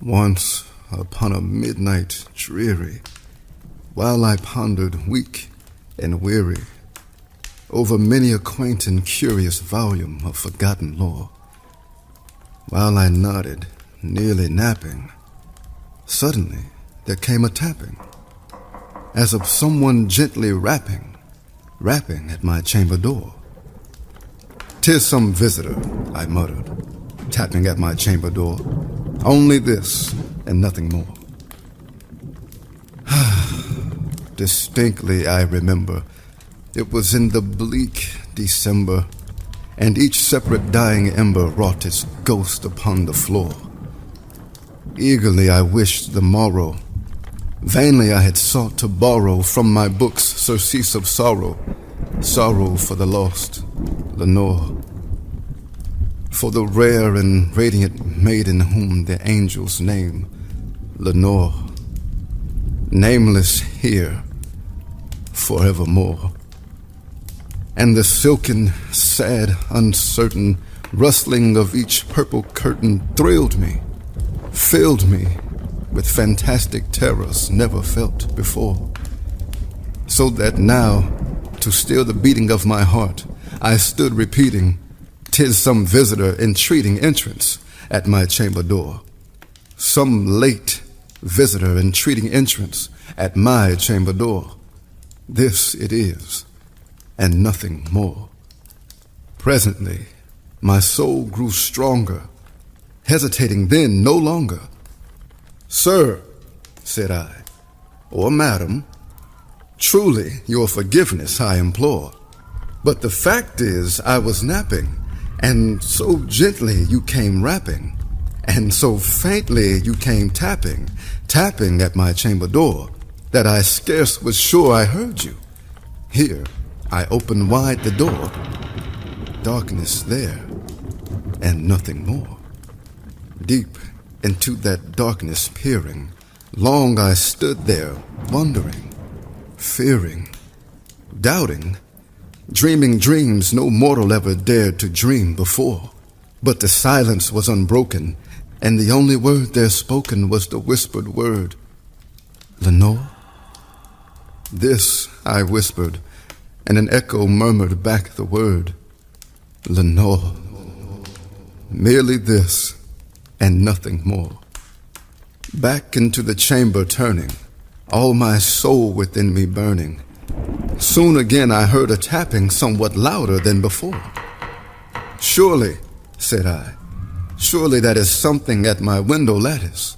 Once upon a midnight dreary, while I pondered weak and weary over many a quaint and curious volume of forgotten lore, while I nodded, nearly napping, suddenly there came a tapping, as of someone gently rapping at my chamber door. "'Tis some visitor," I muttered, tapping at my chamber door. "Only this and nothing more." Distinctly I remember it was in the bleak December, and each separate dying ember wrought its ghost upon the floor. Eagerly I wished the morrow. Vainly I had sought to borrow from my books surcease of sorrow, sorrow for the lost Lenore, for the rare and radiant maiden whom the angels name Lenore, nameless here forevermore. And the silken, sad, uncertain rustling of each purple curtain thrilled me, filled me with fantastic terrors never felt before, so that now, to still the beating of my heart, I stood repeating, "'Tis some visitor entreating entrance at my chamber door. Some late visitor entreating entrance at my chamber door. This it is, and nothing more." Presently, my soul grew stronger, hesitating then no longer. "Sir," said I, "or madam, truly your forgiveness I implore. But the fact is I was napping, and so gently you came rapping, and so faintly you came tapping at my chamber door, that I scarce was sure I heard you. Here I opened wide the door. Darkness there, and nothing more. Deep into that darkness peering, long I stood there, wondering, fearing, doubting, dreaming dreams no mortal ever dared to dream before. But the silence was unbroken, and the only word there spoken was the whispered word, 'Lenore?' This I whispered, and an echo murmured back the word, 'Lenore.' Merely this, and nothing more. Back into the chamber turning, all my soul within me burning, soon again I heard a tapping somewhat louder than before. "Surely," said I, "surely that is something at my window lattice.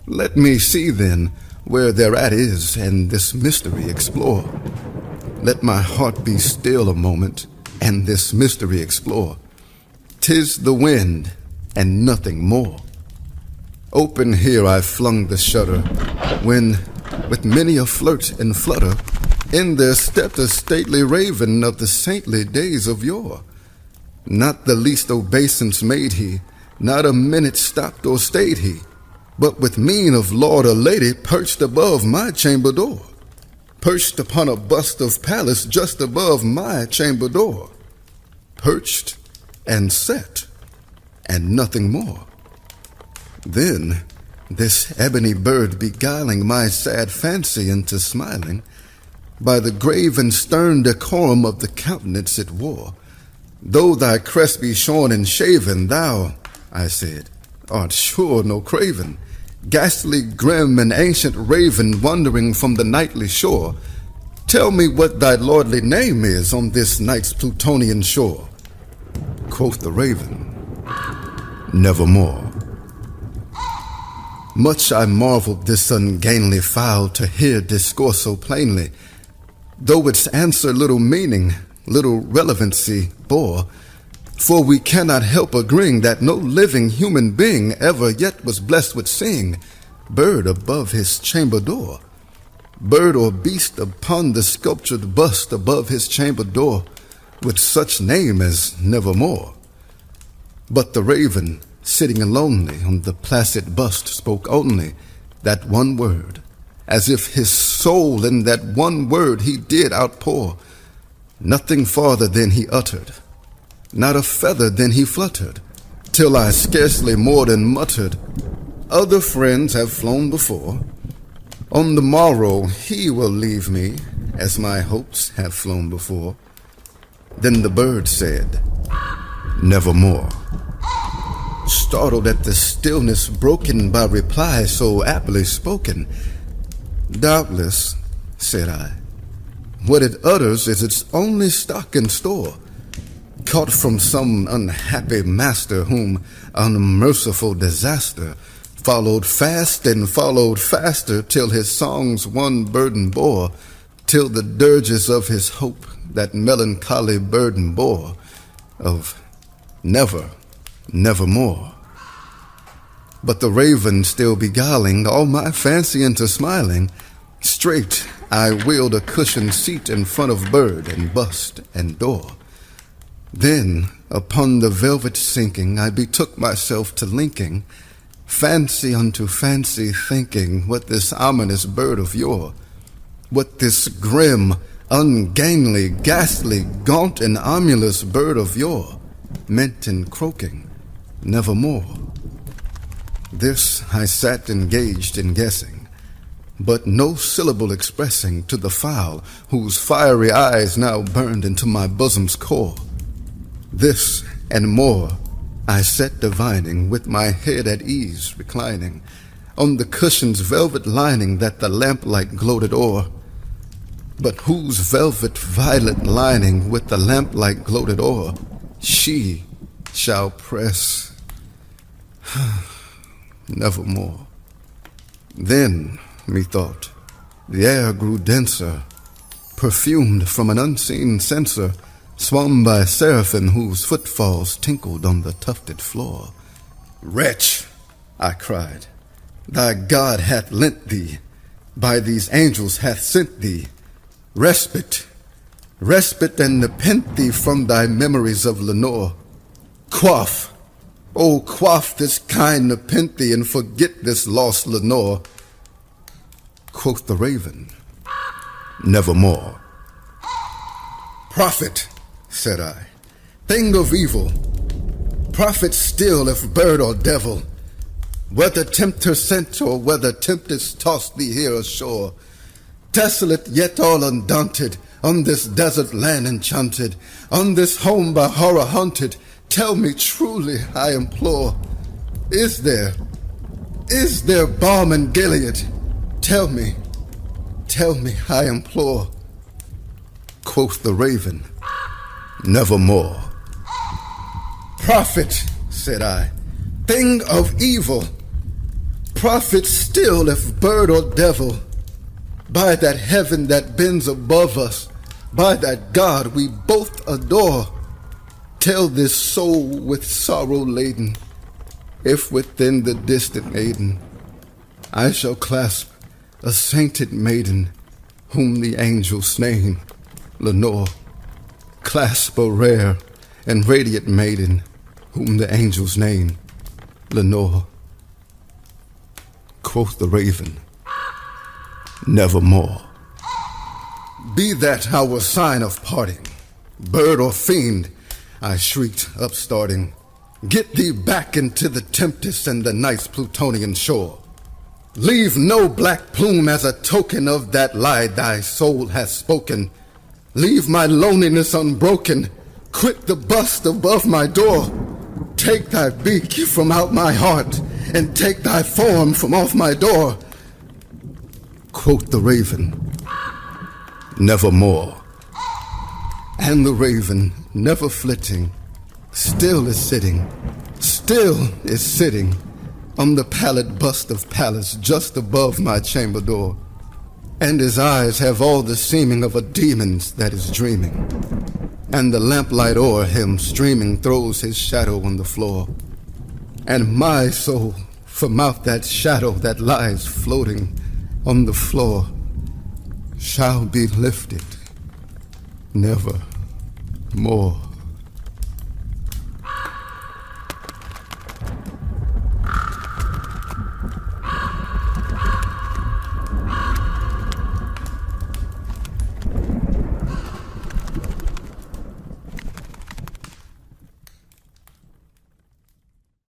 Let me see then where thereat is, and this mystery explore. Let my heart be still a moment, and this mystery explore. 'Tis the wind, and nothing more." Open here I flung the shutter, when, with many a flirt and flutter, in there stepped a stately raven of the saintly days of yore. Not the least obeisance made he, not a minute stopped or stayed he, but with mien of lord or lady perched above my chamber door, perched upon a bust of Pallas just above my chamber door, perched and set, and nothing more. Then this ebony bird beguiling my sad fancy into smiling, by the grave and stern decorum of the countenance it wore, "Though thy crest be shorn and shaven, thou," I said, "art sure no craven, ghastly, grim, and ancient raven wandering from the nightly shore. Tell me what thy lordly name is on this night's Plutonian shore." Quoth the raven, "Nevermore." Much I marveled this ungainly fowl to hear discourse so plainly, though its answer little meaning, little relevancy bore, for we cannot help agreeing that no living human being ever yet was blessed with seeing bird above his chamber door, bird or beast upon the sculptured bust above his chamber door, with such name as Nevermore. But the raven, sitting lonely on the placid bust, spoke only that one word, as if his soul in that one word he did outpour. Nothing farther than he uttered, not a feather then he fluttered, till I scarcely more than muttered, Other friends have flown before. On the morrow he will leave me, as my hopes have flown before. Then the bird said, nevermore. Startled at the stillness broken by reply so aptly spoken, doubtless, said I, what it utters is its only stock and store, caught from some unhappy master whom unmerciful disaster followed fast and followed faster, till his songs one burden bore, till the dirges of his hope that melancholy burden bore, of never, nevermore. But the raven still beguiling all my fancy into smiling, straight I wheeled a cushioned seat in front of bird and bust and door. Then upon the velvet sinking I betook myself to linking fancy unto fancy, thinking what this ominous bird of yore, what this grim, ungainly, ghastly, gaunt, and omulous bird of yore meant in croaking nevermore. This I sat engaged in guessing, but no syllable expressing to the fowl whose fiery eyes now burned into my bosom's core. This and more I sat divining, with my head at ease reclining on the cushion's velvet lining that the lamplight gloated o'er, but whose velvet violet lining with the lamplight gloated o'er she shall press nevermore. Then, methought, the air grew denser, perfumed from an unseen censer, swum by seraphim whose footfalls tinkled on the tufted floor. Wretch, I cried, thy God hath lent thee, by these angels hath sent thee, respite, respite and nepent thee from thy memories of Lenore. Quaff, oh quaff this kind nepenthe and forget this lost Lenore. Quoth the raven, nevermore. Prophet, said I, thing of evil, prophet still if bird or devil, whether tempter sent or whether tempest tossed thee here ashore, desolate yet all undaunted, on this desert land enchanted, on this home by horror haunted, tell me truly, I implore, is there balm in Gilead? Tell me, I implore. Quoth the raven, nevermore. Prophet, said I, thing of evil, prophet still if bird or devil, by that heaven that bends above us, by that God we both adore, tell this soul with sorrow laden, if within the distant Aidenn I shall clasp a sainted maiden, whom the angels name Lenore. Clasp a rare and radiant maiden, whom the angels name Lenore. Quoth the raven, nevermore. Be that our sign of parting, bird or fiend, I shrieked, upstarting, get thee back into the tempest and the night's Plutonian shore. Leave no black plume as a token of that lie thy soul hath spoken. Leave my loneliness unbroken. Quit the bust above my door. Take thy beak from out my heart, and take thy form from off my door. Quoth the raven, nevermore. And the raven, never flitting, still is sitting on the pallid bust of Pallas just above my chamber door, and his eyes have all the seeming of a demon's that is dreaming, and the lamplight o'er him streaming throws his shadow on the floor, and my soul from out that shadow that lies floating on the floor shall be lifted never more.